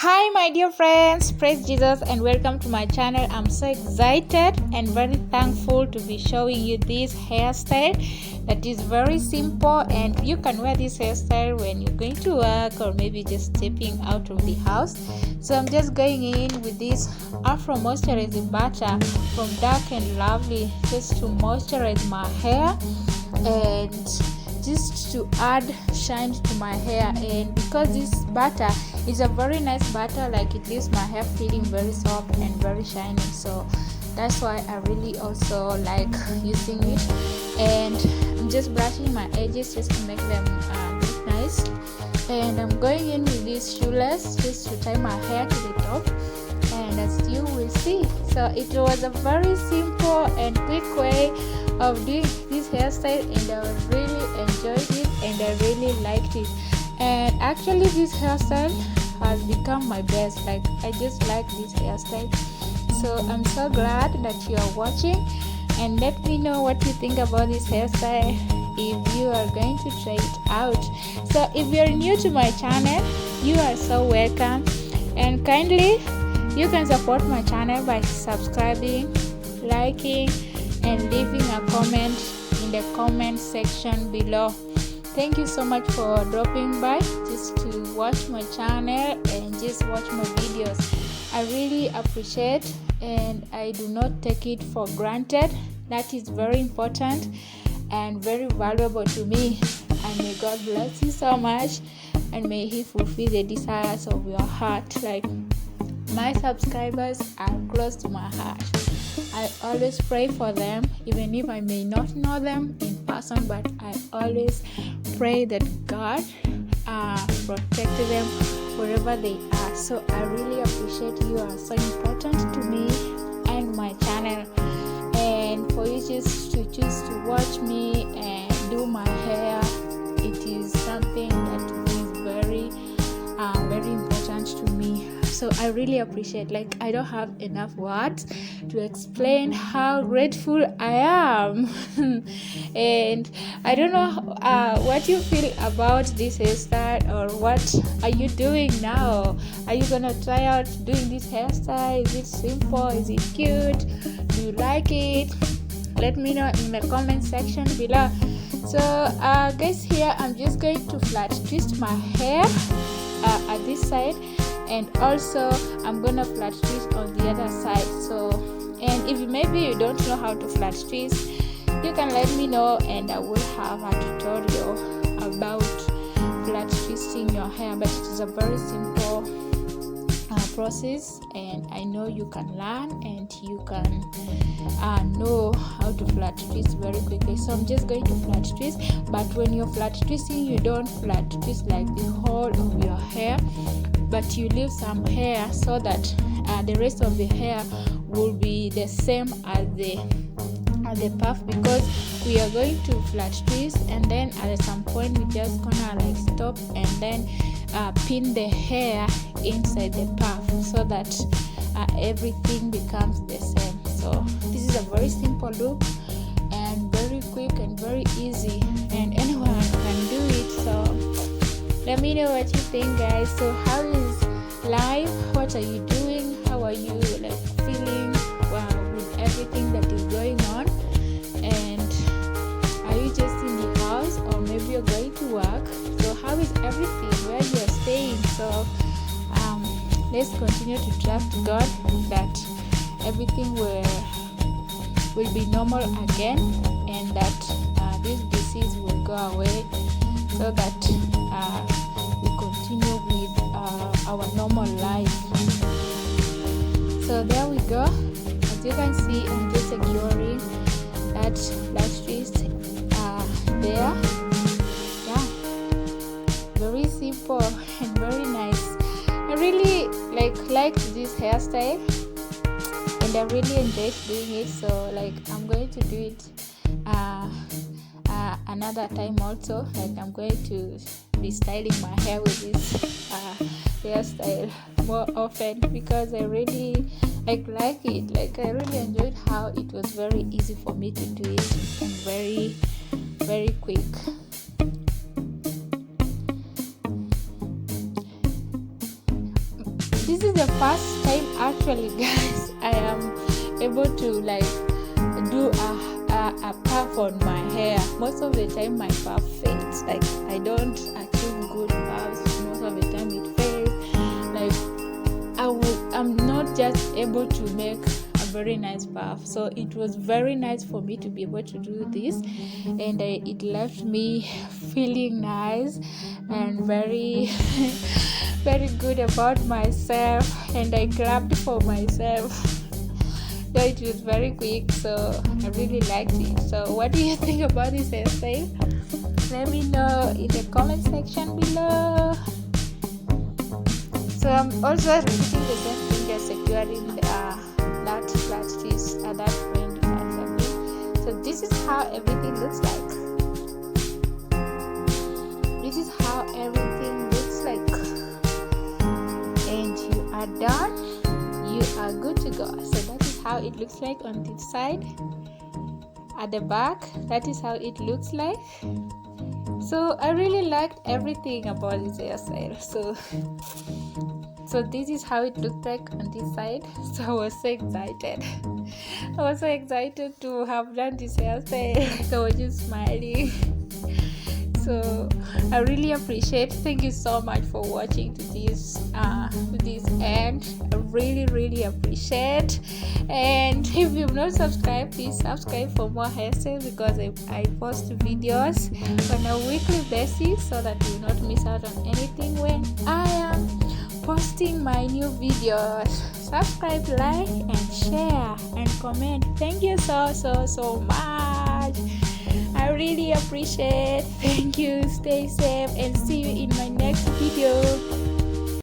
Hi my dear friends, praise Jesus and welcome to my channel. I'm so excited and very thankful to be showing you this hairstyle that is very simple, and you can wear this hairstyle when you're going to work or maybe just stepping out of the house. So I'm just going in with this Afro moisturizing butter from Dark and Lovely just to moisturize my hair and just to add shine to my hair. And because this butter is a very nice butter, like it leaves my hair feeling very soft and very shiny, so that's why I really also like using it. And I'm just brushing my edges just to make them look nice, and I'm going in with this shoeless just to tie my hair to the top, and as you will see, so it was a very simple and quick way of doing this hairstyle, and I really enjoyed it and I really liked it. And actually this hairstyle has become my best. Like, I just like this hairstyle, so I'm so glad that you are watching, and let me know what you think about this hairstyle if you are going to try it out. So if you're new to my channel, you are so welcome, and kindly you can support my channel by subscribing, liking, and leaving a comment in the comment section below. Thank you so much for dropping by just to watch my channel and just watch my videos. I really appreciate, and I do not take it for granted. That is very important and very valuable to me, and may God bless you so much, and may He fulfill the desires of your heart. Like, my subscribers are close to my heart. I always pray for them, even if I may not know them in person, but I always pray that God protect them wherever they are. So I really appreciate you are so important to me and my channel, and for you just to choose to watch me and do my hair, it is something that is very important to me. So I really appreciate, like, I don't have enough words to explain how grateful I am. And I don't know what you feel about this hairstyle, or what are you doing now? Are you gonna try out doing this hairstyle? Is it simple? Is it cute? Do you like it? Let me know in the comment section below. So guys, here I'm just going to flat twist my hair at this side, and also I'm gonna flat twist on the other side. So, and if maybe you don't know how to flat twist, you can let me know, and I will have a tutorial about flat twisting your hair. But it is a very simple process, and I know you can learn and you can know how to flat twist very quickly. So I'm just going to flat twist, but when you're flat twisting, you don't flat twist like the whole of your hair, but you leave some hair so that the rest of the hair will be the same as the puff, because we are going to flat twist, and then at some point we just gonna like stop and then pin the hair inside the puff so that everything becomes the same. So this is a very simple look and very quick and very easy, and anyone can do it. So let me know what you think, guys. So how is life? What are you doing? How are you like feeling with everything that is going on? And are you just in the house, or maybe you're going to work? So how is everything where you're staying? So let's continue to trust God that everything will be normal again, and that this disease will go away, so that we continue with our normal life. So there we go. As you can see, I'm just securing that flat twist there. Yeah, very simple and very nice. I really liked this hairstyle, and I really enjoyed doing it. So like, I'm going to do it another time also. Like, I'm going to be styling my hair with this hairstyle more often, because I really like it. Like, I really enjoyed how it was very easy for me to do it, and very, very quick. this is the first time actually, guys, I am able to like do a puff on my hair. Most of the time my puff fades, like I don't achieve good puffs. Most of the time it fades. Like I'm not just able to make a very nice puff. So it was very nice for me to be able to do this, and it left me feeling nice and very very good about myself, and I clapped for myself. So it was very quick, so I really liked it. So what do you think about this hairstyle? Let me know in the comment section below. So I'm also repeating the same thing, just securing that flat piece at that point. So this is how everything looks like. This is how everything looks like, and you are done. You are good to go. So that is how it looks like on this side. At the back, that is how it looks like. So I really liked everything about this hairstyle. So this is how it looked like on this side. So I was so excited. I was so excited to have done this hairstyle. So I was just smiling. So I really appreciate. Thank you so much for watching to this end. I really appreciate. And if you've not subscribed, please subscribe for more hairstyles, because I post videos on a weekly basis, so that you will not miss out on anything when I am posting my new videos. Subscribe, like, and share, and comment. Thank you so much. I really appreciate. Thank you. Stay safe and see you in my next video.